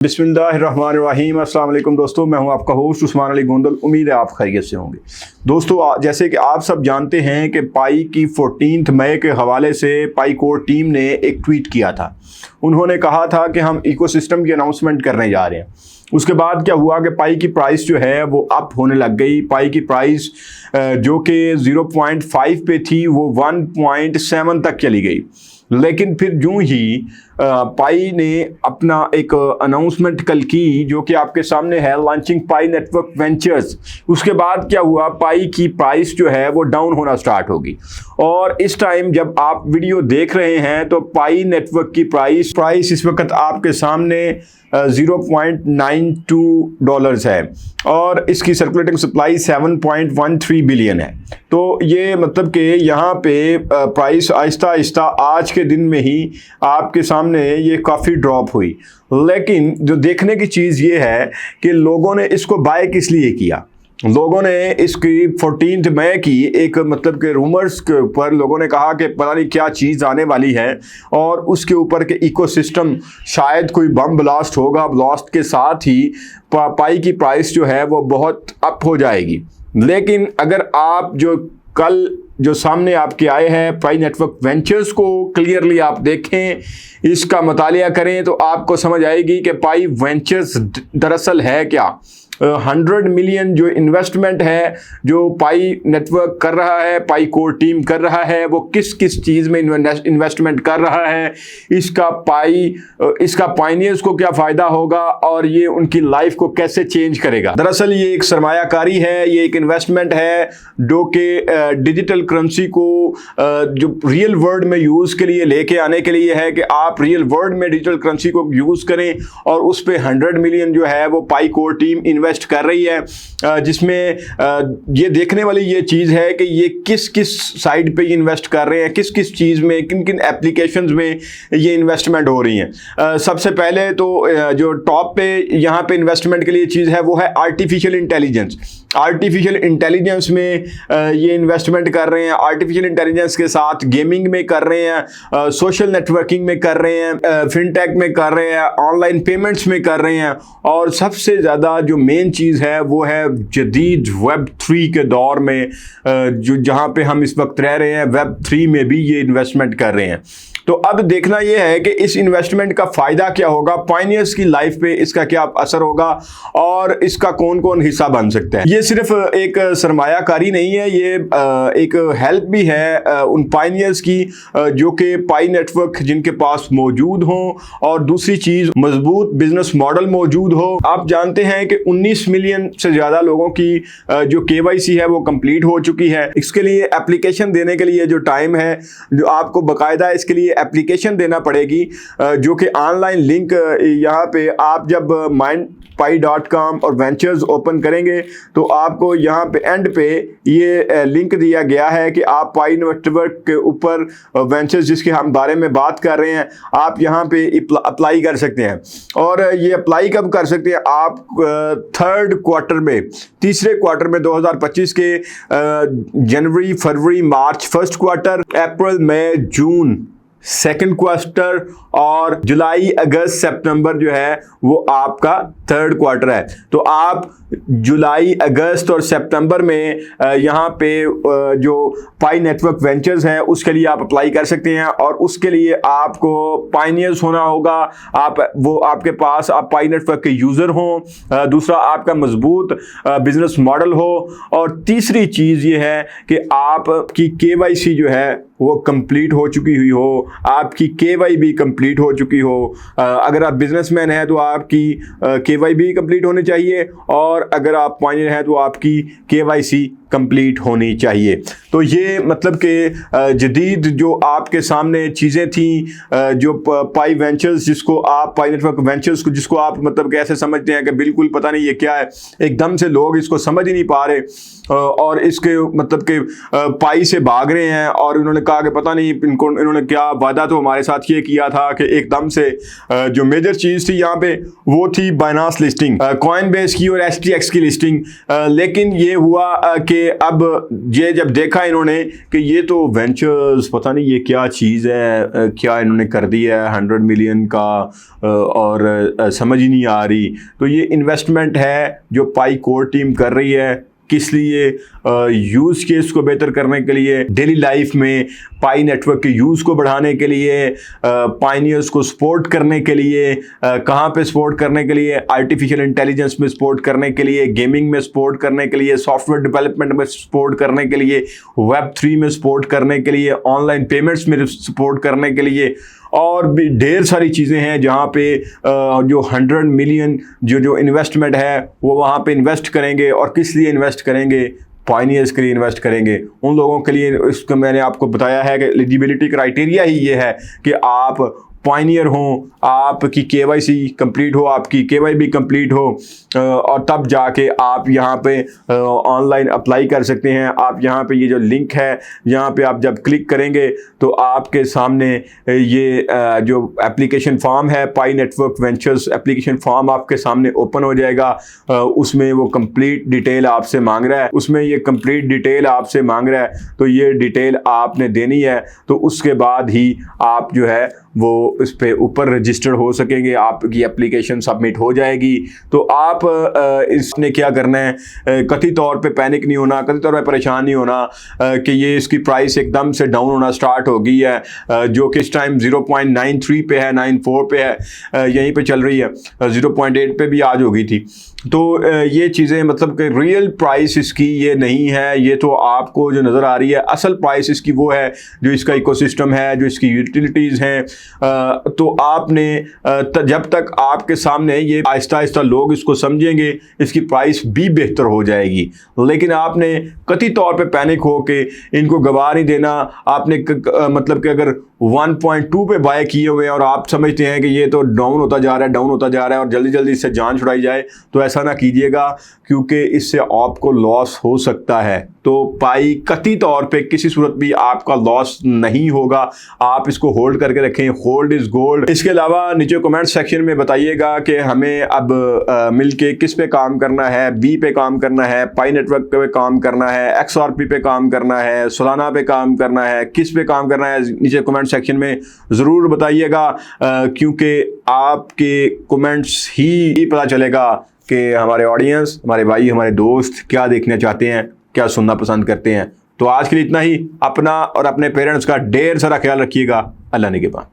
बिस्मिल्लाहिर्रहमानिर्रहीम। अस्सलाम वालेकुम दोस्तों, मैं हूं आपका होस्ट उस्मान अली गोंदल। उम्मीद है आप खैरियत से होंगे। दोस्तों, जैसे कि आप सब जानते हैं कि पाई की 14 मई के हवाले से पाई कोर टीम ने एक ट्वीट किया था। उन्होंने कहा था कि हम इकोसिस्टम की अनाउंसमेंट करने जा रहे हैं। उसके बाद क्या हुआ कि पाई की प्राइस जो है वो अप होने लग गई। पाई की प्राइस जो कि 0.5 पे थी वो 1.7 तक चली गई। लेकिन फिर यूं ही पाई ने अपना एक अनाउंसमेंट कल की जो कि आपके सामने है, लॉन्चिंग पाई नेटवर्क वेंचर्स। उसके बाद क्या हुआ, पाई की प्राइस जो है वो डाउन होना स्टार्ट होगी। और इस टाइम जब आप वीडियो देख रहे हैं तो पाई नेटवर्क की प्राइस इस वक्त आपके सामने $0.92 है और इसकी सर्कुलेटिंग सप्लाई 7.13 बिलियन है। तो ये मतलब कि यहाँ पे प्राइस आहिस्ता आहिस्ता आज के दिन में ही आपके सामने ये काफ़ी ड्रॉप हुई। लेकिन जो देखने की चीज़ ये है कि लोगों ने इसको बाय किस लिए किया। लोगों ने इसकी 14 मई की एक मतलब के रूमर्स के ऊपर लोगों ने कहा कि पता नहीं क्या चीज़ आने वाली है और उसके ऊपर के इकोसिस्टम शायद कोई बम ब्लास्ट होगा। ब्लास्ट के साथ ही पाई की प्राइस जो है वो बहुत अप हो जाएगी। लेकिन अगर आप जो कल जो सामने आपके आए हैं पाई नेटवर्क वेंचर्स को क्लियरली आप देखें, इसका मुतालिया करें तो आपको समझ आएगी कि पाई वेंचर्स दरअसल है क्या। 100 मिलियन जो इन्वेस्टमेंट है जो पाई नेटवर्क कर रहा है, पाई कोर टीम कर रहा है, वो किस किस चीज़ में इन्वेस्टमेंट कर रहा है, इसका पाइनियर्स को क्या फ़ायदा होगा और ये उनकी लाइफ को कैसे चेंज करेगा। दरअसल ये एक सरमायाकारी है, ये एक इन्वेस्टमेंट है जो कि डिजिटल करेंसी को जो रियल वर्ल्ड में यूज़ के लिए लेके आने के लिए है कि आप रियल वर्ल्ड में डिजिटल करेंसी को यूज़ करें। और उस पर 100 मिलियन जो है वो पाई कोर टीम इन्वेस्ट कर रही है, जिसमें ये देखने वाली ये चीज़ है कि ये किस किस साइड पे इन्वेस्ट कर रहे हैं, किस किस चीज़ में, किन किन एप्लीकेशंस में ये इन्वेस्टमेंट हो रही हैं। सबसे पहले तो जो टॉप पे यहाँ पे इन्वेस्टमेंट के लिए चीज़ है वो है आर्टिफिशियल इंटेलिजेंस। आर्टिफिशियल इंटेलिजेंस में ये इन्वेस्टमेंट कर रहे हैं। आर्टिफिशियल इंटेलिजेंस के साथ गेमिंग में कर रहे हैं, सोशल नेटवर्किंग में कर रहे हैं, फिनटेक में कर रहे हैं, ऑनलाइन पेमेंट्स में कर रहे हैं। और सबसे ज़्यादा जो मेन चीज़ है वो है जदीद वेब 3 के दौर में जो जहाँ पे हम इस वक्त रह रहे हैं, वेब 3 में भी ये इन्वेस्टमेंट कर रहे हैं। तो अब देखना यह है कि इस इन्वेस्टमेंट का फ़ायदा क्या होगा, पायनियर्स की लाइफ पे इसका क्या असर होगा और इसका कौन कौन हिस्सा बन सकता है। ये सिर्फ एक सरमायाकारी नहीं है, ये एक हेल्प भी है उन पायनियर्स की जो कि पाई नेटवर्क जिनके पास मौजूद हों और दूसरी चीज़ मजबूत बिजनेस मॉडल मौजूद हो। आप जानते हैं कि 19 मिलियन से ज़्यादा लोगों की जो KYC है वो कंप्लीट हो चुकी है। इसके लिए एप्लीकेशन देने के लिए जो टाइम है, जो आपको बाकायदा इसके लिए एप्लीकेशन देना पड़ेगी, जो कि ऑनलाइन लिंक यहाँ पे आप जब mindpai.com और वेंचर्स ओपन करेंगे तो आपको यहाँ पे एंड पे ये लिंक दिया गया है कि आप पाई नेटवर्क के ऊपर वेंचर्स जिसके हम बारे में बात कर रहे हैं, आप यहाँ पे अप्लाई कर सकते हैं। और ये अप्लाई कब कर सकते हैं आप, थर्ड क्वार्टर में, तीसरे क्वार्टर में 2025 के जनवरी, फरवरी, मार्च फर्स्ट क्वार्टर, अप्रैल, मई, जून सेकंड क्वार्टर और जुलाई, अगस्त, सितंबर जो है वो आपका थर्ड क्वार्टर है। तो आप जुलाई, अगस्त और सितंबर में यहाँ पे जो पाई नेटवर्क वेंचर्स हैं उसके लिए आप अप्लाई कर सकते हैं। और उसके लिए आपको पायनियर्स होना होगा, आपके पास आप पाई नेटवर्क के यूज़र हों, दूसरा आपका मजबूत बिजनेस मॉडल हो, और तीसरी चीज़ ये है कि आपकी KYC जो है वो कंप्लीट हो चुकी हुई हो, आपकी KY भी कंप्लीट हो चुकी हो। अगर आप बिजनेसमैन हैं तो आपकी KY भी कंप्लीट होनी चाहिए, और अगर आप पायनियर हैं तो आपकी KYC कंप्लीट होनी चाहिए। तो ये मतलब कि जदीद जो आपके सामने चीज़ें थी, जो पाई वेंचर्स जिसको आप पाई नेटवर्क वेंचर्स को जिसको आप मतलब कैसे समझते हैं कि बिल्कुल पता नहीं ये क्या है, एकदम से लोग इसको समझ ही नहीं पा रहे और इसके मतलब कि पाई से भाग रहे हैं। और इन्होंने कहा कि पता नहीं इन्होंने क्या वादा तो हमारे साथ ये किया था कि एकदम से जो मेजर चीज़ थी यहाँ पे वो थी बाइनांस लिस्टिंग, कॉइनबेस की और STX की लिस्टिंग। लेकिन ये हुआ कि अब ये जब देखा इन्होंने कि ये तो वेंचर्स पता नहीं ये क्या चीज़ है, क्या इन्होंने कर दिया है 100 मिलियन का, और समझ ही नहीं आ रही। तो ये इन्वेस्टमेंट है जो पाई कोर टीम कर रही है, किस लिए? यूज़ केस को बेहतर करने के लिए, डेली लाइफ में पाई नेटवर्क के यूज़ को बढ़ाने के लिए, पाइनियर्स को सपोर्ट करने के लिए, कहाँ पे सपोर्ट करने के लिए? आर्टिफिशियल इंटेलिजेंस में सपोर्ट करने के लिए, गेमिंग में सपोर्ट करने के लिए, सॉफ्टवेयर डेवलपमेंट में सपोर्ट करने के लिए, Web3 में सपोर्ट करने के लिए, ऑनलाइन पेमेंट्स में सपोर्ट करने के लिए, और भी ढेर सारी चीज़ें हैं जहाँ पे जो 100 मिलियन जो इन्वेस्टमेंट है वो वहाँ पे इन्वेस्ट करेंगे। और किस लिए इन्वेस्ट करेंगे? पायनियर्स के लिए इन्वेस्ट करेंगे, उन लोगों के लिए। इसको मैंने आपको बताया है कि एलिजिबिलिटी क्राइटेरिया ही ये है कि आप पायनियर हो, आपकी KYC कंप्लीट हो, आपकी KYB कंप्लीट हो, और तब जाके आप यहाँ पे ऑनलाइन अप्लाई कर सकते हैं। आप यहाँ पे ये जो लिंक है, यहाँ पे आप जब क्लिक करेंगे तो आपके सामने ये जो एप्लीकेशन फॉर्म है, पाई नेटवर्क वेंचर्स एप्लीकेशन फॉर्म आपके सामने ओपन हो जाएगा। उसमें वो कंप्लीट डिटेल आपसे मांग रहा है, उसमें ये कंप्लीट डिटेल आपसे मांग रहा है, तो ये डिटेल आपने देनी है। तो उसके बाद ही आप जो है वो इस पे ऊपर रजिस्टर्ड हो सकेंगे, आपकी एप्लीकेशन सबमिट हो जाएगी। तो आप इसने क्या करना है, कथित तौर पे पैनिक नहीं होना, कथित तौर पे परेशान नहीं होना कि ये इसकी प्राइस एकदम से डाउन होना स्टार्ट हो गई है, जो कि इस टाइम 0.93 पे है, 94 पे है, यहीं पे चल रही है, 0.8 पे भी आज हो गई थी। तो ये चीज़ें मतलब कि रियल प्राइस इसकी ये नहीं है, ये तो आपको जो नज़र आ रही है असल प्राइस इसकी वो है जो इसका इकोसिस्टम है, जो इसकी यूटिलिटीज़ हैं। तो आपने जब तक आपके सामने ये आहिस्ता आहिस्ता लोग इसको समझेंगे, इसकी प्राइस भी बेहतर हो जाएगी। लेकिन आपने कथित तौर पे पैनिक हो के इनको गवा नहीं देना। आपने मतलब कि अगर 1.2 पे बाय किए हुए हैं और आप समझते हैं कि ये तो डाउन होता जा रहा है, डाउन होता जा रहा है, और जल्दी जल्दी इससे जान छुड़ाई जाए, तो ऐसा ना कीजिएगा, क्योंकि इससे आपको लॉस हो सकता है। तो पाई कथित तौर पे किसी सूरत भी आपका लॉस नहीं होगा, आप इसको होल्ड करके रखें, होल्ड इज गोल्ड। इसके अलावा नीचे कमेंट सेक्शन में बताइएगा कि हमें अब मिलके किस पे काम करना है, बी पे काम करना है, पाई नेटवर्क पे काम करना है, XRP पे काम करना है, सोलाना पे काम करना है, किस पे काम करना है, नीचे कमेंट सेक्शन में ज़रूर बताइएगा, क्योंकि आपके कमेंट्स ही पता चलेगा कि हमारे ऑडियंस, हमारे भाई, हमारे दोस्त क्या देखना चाहते हैं, क्या सुनना पसंद करते हैं। तो आज के लिए इतना ही। अपना और अपने पेरेंट्स का ढेर सारा ख्याल रखिएगा। अल्लाह निगहबान।